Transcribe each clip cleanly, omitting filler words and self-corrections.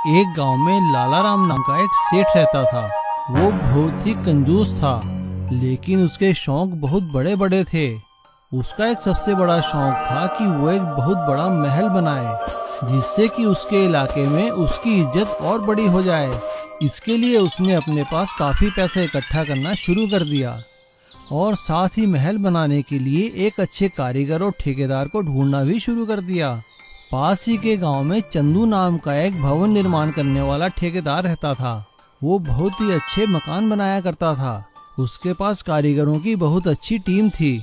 एक गांव में लाला राम नाम का एक सेठ रहता था। वो बहुत ही कंजूस था, लेकिन उसके शौक बहुत बड़े बड़े थे। उसका एक सबसे बड़ा शौक था कि वो एक बहुत बड़ा महल बनाए, जिससे कि उसके इलाके में उसकी इज्जत और बड़ी हो जाए। इसके लिए उसने अपने पास काफी पैसे इकट्ठा करना शुरू कर दिया और साथ ही महल बनाने के लिए एक अच्छे कारीगर और ठेकेदार को ढूंढना भी शुरू कर दिया। पास ही के गांव में चंदू नाम का एक भवन निर्माण करने वाला ठेकेदार रहता था। वो बहुत ही अच्छे मकान बनाया करता था। उसके पास कारीगरों की बहुत अच्छी टीम थी।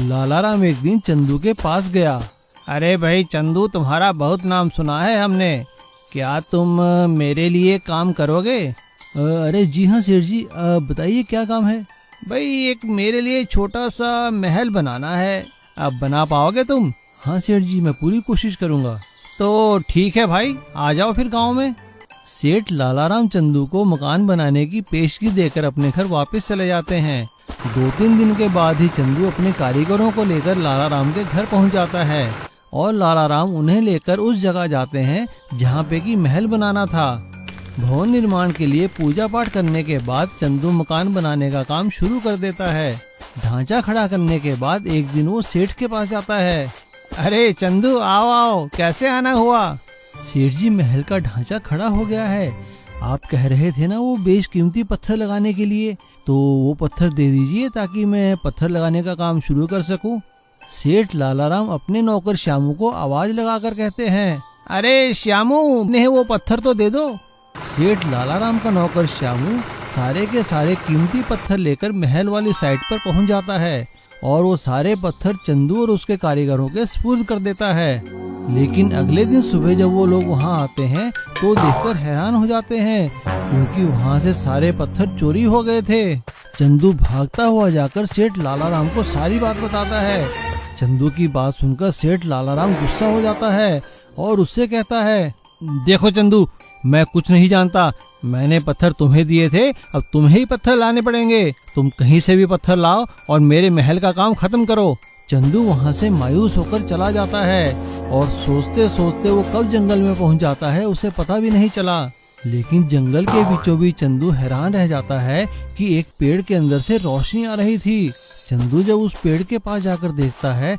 लाला राम एक दिन चंदू के पास गया। अरे भाई चंदू, तुम्हारा बहुत नाम सुना है हमने, क्या तुम मेरे लिए काम करोगे? अरे जी हाँ सेठ जी, बताइए क्या काम है? भाई एक मेरे लिए छोटा सा महल बनाना है, अब बना पाओगे तुम? हाँ सेठ जी, मैं पूरी कोशिश करूँगा। तो ठीक है भाई, आ जाओ फिर गांव में। सेठ लाला राम चंदू को मकान बनाने की पेशगी देकर अपने घर वापस चले जाते हैं। 2-3 दिन के बाद ही चंदू अपने कारीगरों को लेकर लाला राम के घर पहुंच जाता है और लाला राम उन्हें लेकर उस जगह जाते हैं जहां पे कि महल बनाना था। भवन निर्माण के लिए पूजा पाठ करने के बाद चंदू मकान बनाने का काम शुरू कर देता है। ढांचा खड़ा करने के बाद एक दिन वो सेठ के पास जाता है। अरे चंदू, आओ आओ, कैसे आना हुआ? सेठ जी, महल का ढांचा खड़ा हो गया है। आप कह रहे थे ना वो बेशकीमती पत्थर लगाने के लिए, तो वो पत्थर दे दीजिए ताकि मैं पत्थर लगाने का काम शुरू कर सकूं। सेठ लाला राम अपने नौकर श्यामू को आवाज लगाकर कहते हैं, अरे श्यामू, उन्हें वो पत्थर तो दे दो। सेठ लाला राम का नौकर श्यामू सारे के सारे कीमती पत्थर लेकर महल वाली साइड पर पहुंच जाता है और वो सारे पत्थर चंदू और उसके कारीगरों के सुपुर्द कर देता है। लेकिन अगले दिन सुबह जब वो लोग वहाँ आते हैं तो देखकर हैरान हो जाते हैं, क्योंकि वहाँ से सारे पत्थर चोरी हो गए थे। चंदू भागता हुआ जाकर सेठ लाला राम को सारी बात बताता है। चंदू की बात सुनकर सेठ लाला राम गुस्सा हो जाता है और उससे कहता है, देखो चंदू, मैं कुछ नहीं जानता, मैंने पत्थर तुम्हें दिए थे, अब तुम्हें ही पत्थर लाने पड़ेंगे। तुम कहीं से भी पत्थर लाओ और मेरे महल का काम खत्म करो। चंदू वहाँ से मायूस होकर चला जाता है और सोचते सोचते वो कब जंगल में पहुँच जाता है उसे पता भी नहीं चला। लेकिन जंगल के बीचों बीच चंदू हैरान रह जाता है कि एक पेड़ के अंदर से रोशनी आ रही थी। चंदू जब उस पेड़ के पास जाकर देखता है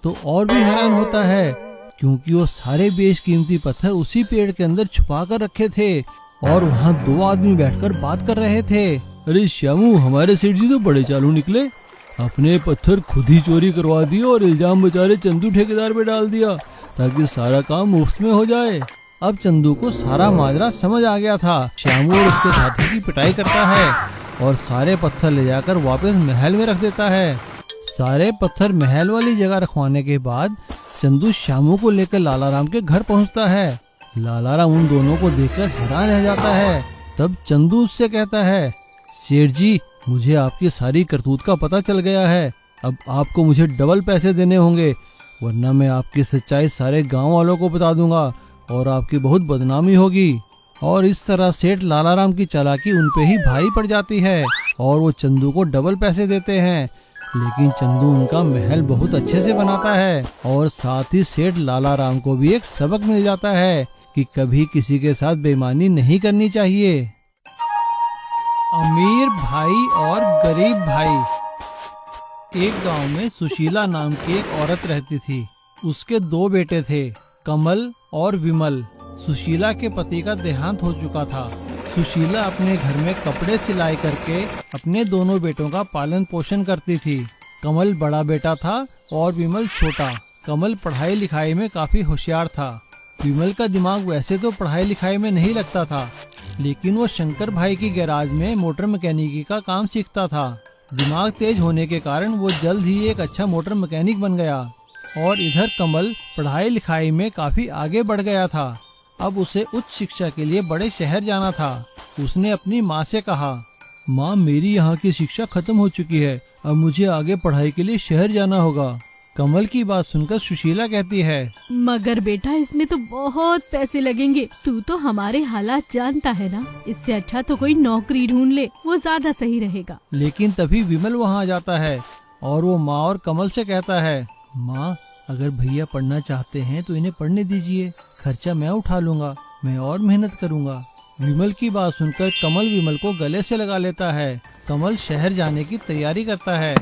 तो और भी हैरान होता है, क्योंकि वो सारे बेशकीमती पत्थर उसी पेड़ के अंदर छुपा कर रखे थे और वहाँ 2 आदमी बैठकर बात कर रहे थे। अरे श्यामू, हमारे सेठ जी तो बड़े चालू निकले, अपने पत्थर खुद ही चोरी करवा दिए और इल्जाम बेचारे चंदू ठेकेदार पे डाल दिया ताकि सारा काम मुफ्त में हो जाए। अब चंदू को सारा माजरा समझ आ गया था। श्यामू और उसके साथी की पिटाई करता है और सारे पत्थर ले जाकर वापस महल में रख देता है। सारे पत्थर महल वाली जगह रखवाने के बाद चंदू श्यामू को लेकर लाला राम के घर पहुंचता है। लाला राम उन दोनों को देखकर हैरान रह जाता है। तब चंदू उससे कहता है, सेठ जी, मुझे आपकी सारी करतूत का पता चल गया है। अब आपको मुझे डबल पैसे देने होंगे, वरना मैं आपकी सच्चाई सारे गांव वालों को बता दूंगा और आपकी बहुत बदनामी होगी। और इस तरह सेठ लाला राम की चालाकी उन पे ही भारी पड़ जाती है और वो चंदू को डबल पैसे देते हैं। लेकिन चंदू उनका महल बहुत अच्छे से बनाता है और साथ ही सेठ लाला राम को भी एक सबक मिल जाता है कि कभी किसी के साथ बेईमानी नहीं करनी चाहिए। अमीर भाई और गरीब भाई। एक गांव में सुशीला नाम की एक औरत रहती थी। उसके 2 बेटे थे, कमल और विमल। सुशीला के पति का देहांत हो चुका था। सुशीला अपने घर में कपड़े सिलाई करके अपने दोनों बेटों का पालन पोषण करती थी। कमल बड़ा बेटा था और विमल छोटा। कमल पढ़ाई लिखाई में काफी होशियार था। विमल का दिमाग वैसे तो पढ़ाई लिखाई में नहीं लगता था, लेकिन वो शंकर भाई की गैराज में मोटर मैकेनिकी का काम सीखता था। दिमाग तेज होने के कारण वो जल्द ही एक अच्छा मोटर मैकेनिक बन गया। और इधर कमल पढ़ाई लिखाई में काफी आगे बढ़ गया था। अब उसे उच्च शिक्षा के लिए बड़े शहर जाना था। उसने अपनी माँ से कहा, माँ, मेरी यहाँ की शिक्षा खत्म हो चुकी है, अब मुझे आगे पढ़ाई के लिए शहर जाना होगा। कमल की बात सुनकर सुशीला कहती है, मगर बेटा, इसमें तो बहुत पैसे लगेंगे। तू तो हमारे हालात जानता है ना, इससे अच्छा तो कोई नौकरी ढूंढ ले, वो ज्यादा सही रहेगा। लेकिन तभी विमल वहाँ आ जाता है और वो माँ और कमल से कहता है, माँ, अगर भैया पढ़ना चाहते हैं तो इन्हें पढ़ने दीजिए, खर्चा मैं उठा लूंगा, मैं और मेहनत करूंगा। विमल की बात सुनकर कमल विमल को गले से लगा लेता है। कमल शहर जाने की तैयारी करता है।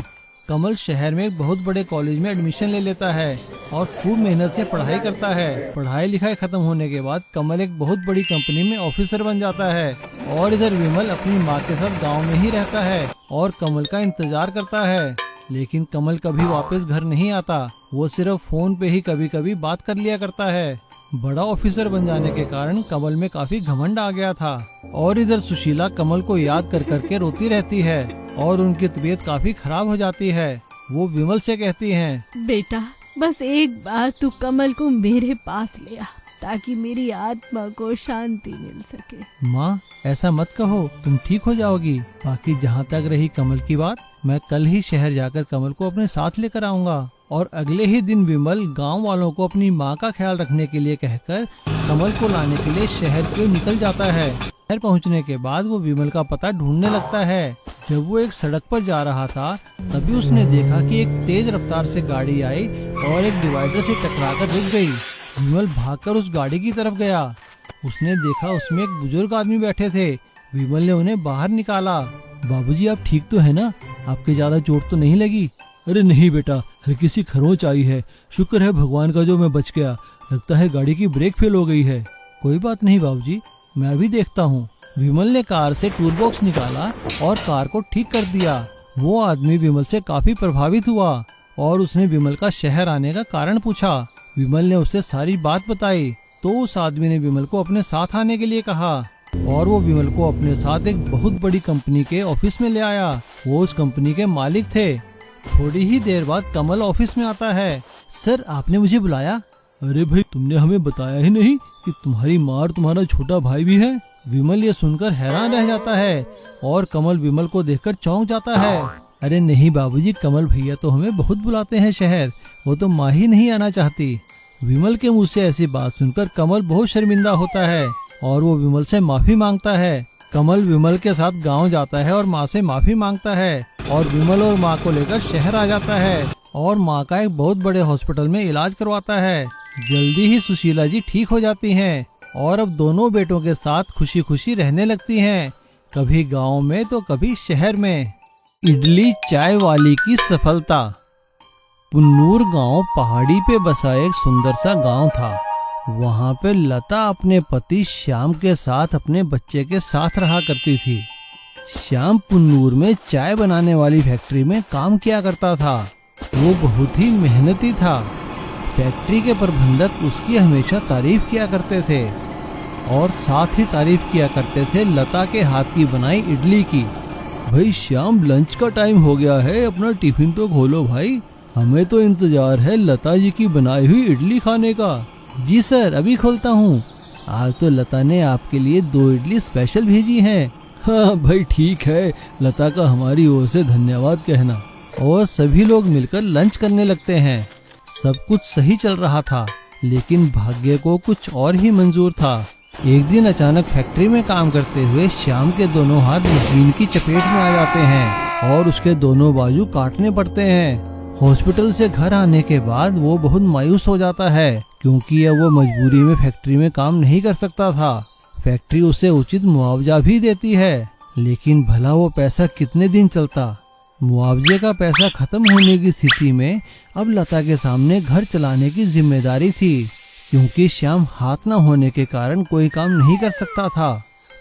कमल शहर में एक बहुत बड़े कॉलेज में एडमिशन ले लेता है और खूब मेहनत से पढ़ाई करता है। पढ़ाई लिखाई खत्म होने के बाद कमल एक बहुत बड़ी कंपनी में ऑफिसर बन जाता है और इधर विमल अपनी माँ के साथ गांव में ही रहता है और कमल का इंतजार करता है। लेकिन कमल कभी वापस घर नहीं आता, वो सिर्फ फोन पे ही कभी कभी बात कर लिया करता है। बड़ा ऑफिसर बन जाने के कारण कमल में काफी घमंड आ गया था और इधर सुशीला कमल को याद कर करके रोती रहती है और उनकी तबीयत काफी खराब हो जाती है। वो विमल से कहती हैं, बेटा बस एक बार तू कमल को मेरे पास ले आ ताकि मेरी आत्मा को शांति मिल सके। माँ ऐसा मत कहो, तुम ठीक हो जाओगी। बाकी जहाँ तक रही कमल की बात, मैं कल ही शहर जाकर कमल को अपने साथ लेकर आऊंगा। और अगले ही दिन विमल गांव वालों को अपनी माँ का ख्याल रखने के लिए कहकर कमल को लाने के लिए शहर को निकल जाता है। शहर पहुँचने के बाद वो विमल का पता ढूंढने लगता है। जब वो एक सड़क पर जा रहा था तभी उसने देखा कि एक तेज रफ्तार से गाड़ी आई और एक डिवाइडर से टकराकर रुक गई। विमल भागकर उस गाड़ी की तरफ गया। उसने देखा उसमें एक बुजुर्ग आदमी बैठे थे। विमल ने उन्हें बाहर निकाला। बाबूजी आप ठीक तो है ना? आपके ज्यादा चोट तो नहीं लगी? अरे नहीं बेटा, हल्की सी खरोंच आई है। शुक्र है भगवान का जो मैं बच गया। लगता है गाड़ी की ब्रेक फेल हो गई है। कोई बात नहीं बाबूजी, मैं अभी देखता हूँ। विमल ने कार से टूल बॉक्स निकाला और कार को ठीक कर दिया। वो आदमी विमल से काफी प्रभावित हुआ और उसने विमल का शहर आने का कारण पूछा। विमल ने उसे सारी बात बताई तो उस आदमी ने विमल को अपने साथ आने के लिए कहा और वो विमल को अपने साथ एक बहुत बड़ी कंपनी के ऑफिस में ले आया। वो उस कंपनी के मालिक थे। थोड़ी ही देर बाद कमल ऑफिस में आता है। सर आपने मुझे बुलाया? अरे भाई तुमने हमें बताया ही नहीं कि तुम्हारी माँ और तुम्हारा छोटा भाई भी है। विमल ये सुनकर हैरान रह जाता है और कमल विमल को देखकर चौंक जाता है। अरे नहीं बाबूजी, कमल भैया तो हमें बहुत बुलाते हैं शहर, वो तो माँ ही नहीं आना चाहती। विमल के मुंह से ऐसी बात सुनकर कमल बहुत शर्मिंदा होता है और वो विमल से माफी मांगता है। कमल विमल के साथ गांव जाता है और माँ से माफी मांगता है और विमल और माँ को लेकर शहर आ जाता है और माँ का एक बहुत बड़े हॉस्पिटल में इलाज करवाता है। जल्दी ही सुशीला जी ठीक हो जाती हैं और अब दोनों बेटों के साथ खुशी खुशी रहने लगती हैं, कभी गांव में तो कभी शहर में। इडली चाय वाली की सफलता। पुन्नूर गांव पहाड़ी पे बसा एक सुंदर सा गांव था। वहाँ पे लता अपने पति श्याम के साथ अपने बच्चे के साथ रहा करती थी। श्याम पुन्नूर में चाय बनाने वाली फैक्ट्री में काम किया करता था। वो बहुत ही मेहनती था। फैक्ट्री के प्रबंधक उसकी हमेशा तारीफ किया करते थे और साथ ही तारीफ किया करते थे लता के हाथ की बनाई इडली की। भाई श्याम लंच का टाइम हो गया है, अपना टिफिन तो खोलो भाई, हमें तो इंतजार है लता जी की बनाई हुई इडली खाने का। जी सर अभी खोलता हूँ। आज तो लता ने आपके लिए 2 इडली स्पेशल भेजी हैं। हाँ भाई ठीक है, लता का हमारी ओर से धन्यवाद कहना। और सभी लोग मिलकर लंच करने लगते हैं। सब कुछ सही चल रहा था लेकिन भाग्य को कुछ और ही मंजूर था। एक दिन अचानक फैक्ट्री में काम करते हुए श्याम के दोनों हाथ मशीन की चपेट में आ जाते हैं और उसके दोनों बाजू काटने पड़ते हैं। हॉस्पिटल से घर आने के बाद वो बहुत मायूस हो जाता है क्योंकि अब वो मजबूरी में फैक्ट्री में काम नहीं कर सकता था। फैक्ट्री उसे उचित मुआवजा भी देती है लेकिन भला वो पैसा कितने दिन चलता। मुआवजे का पैसा खत्म होने की स्थिति में अब लता के सामने घर चलाने की जिम्मेदारी थी क्योंकि श्याम हाथ न होने के कारण कोई काम नहीं कर सकता था।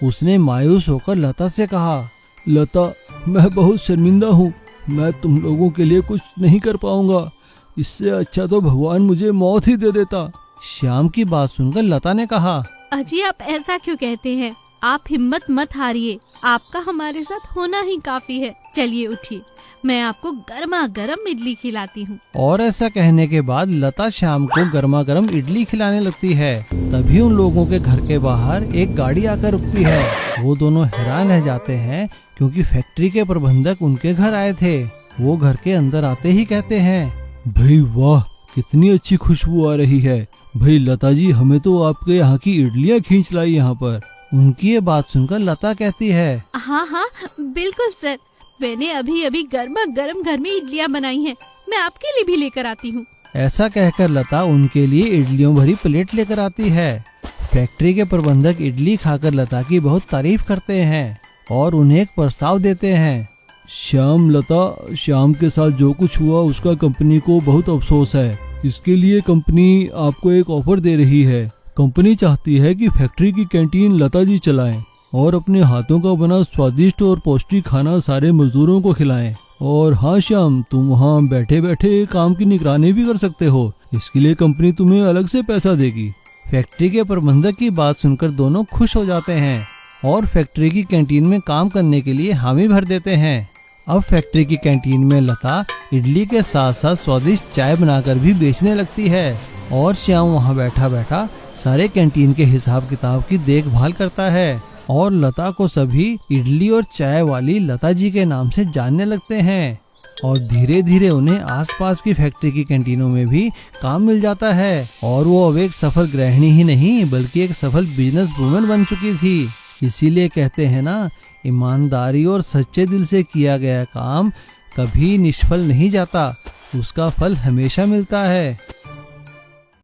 उसने मायूस होकर लता से कहा, लता मैं बहुत शर्मिंदा हूँ, मैं तुम लोगों के लिए कुछ नहीं कर पाऊंगा, इससे अच्छा तो भगवान मुझे मौत ही दे देता। श्याम की बात सुनकर लता ने कहा, अजी आप ऐसा क्यों कहते हैं? आप हिम्मत मत हारिए, आपका हमारे साथ होना ही काफी है। चलिए उठिए, मैं आपको गर्मा गर्म इडली खिलाती हूँ। और ऐसा कहने के बाद लता श्याम को गर्मा गर्म इडली खिलाने लगती है। तभी उन लोगों के घर के बाहर एक गाड़ी आकर रुकती है। वो दोनों हैरान रह जाते हैं क्योंकि फैक्ट्री के प्रबंधक उनके घर आए थे। वो घर के अंदर आते ही कहते हैं, भाई वाह कितनी अच्छी खुशबू आ रही है। भाई लता जी हमें तो आपके यहाँ की इडलियाँ खींच लाई यहाँ पर। उनकी ये बात सुनकर लता कहती है, हाँ हाँ बिल्कुल सर, मैंने अभी अभी गर्मा गर्म घर में इडलियाँ बनाई हैं, मैं आपके लिए भी लेकर आती हूँ। ऐसा कहकर लता उनके लिए इडलियों भरी प्लेट लेकर आती है। फैक्ट्री के प्रबंधक इडली खाकर लता की बहुत तारीफ करते हैं और उन्हें एक प्रस्ताव देते हैं। श्याम, लता, श्याम के साथ जो कुछ हुआ उसका कंपनी को बहुत अफसोस है। इसके लिए कंपनी आपको एक ऑफर दे रही है। कंपनी चाहती है कि फैक्ट्री की कैंटीन लता जी चलाएं और अपने हाथों का बना स्वादिष्ट और पौष्टिक खाना सारे मजदूरों को खिलाएं। और हाँ श्याम, तुम वहाँ बैठे बैठे काम की निगरानी भी कर सकते हो। इसके लिए कंपनी तुम्हें अलग से पैसा देगी। फैक्ट्री के प्रबंधक की बात सुनकर दोनों खुश हो जाते हैं और फैक्ट्री की कैंटीन में काम करने के लिए हामी भर देते हैं। अब फैक्ट्री की कैंटीन में लता इडली के साथ साथ स्वादिष्ट चाय बनाकर भी बेचने लगती है और श्याम वहाँ बैठा बैठा सारे कैंटीन के हिसाब किताब की देखभाल करता है और लता को सभी इडली और चाय वाली लता जी के नाम से जानने लगते हैं और धीरे धीरे उन्हें आसपास की फैक्ट्री की कैंटीनों में भी काम मिल जाता है और वो अब एक सफल गृहिणी ही नहीं बल्कि एक सफल बिजनेस वुमन बन चुकी थी। इसीलिए कहते हैं ना, ईमानदारी और सच्चे दिल से किया गया काम कभी निष्फल नहीं जाता, उसका फल हमेशा मिलता है।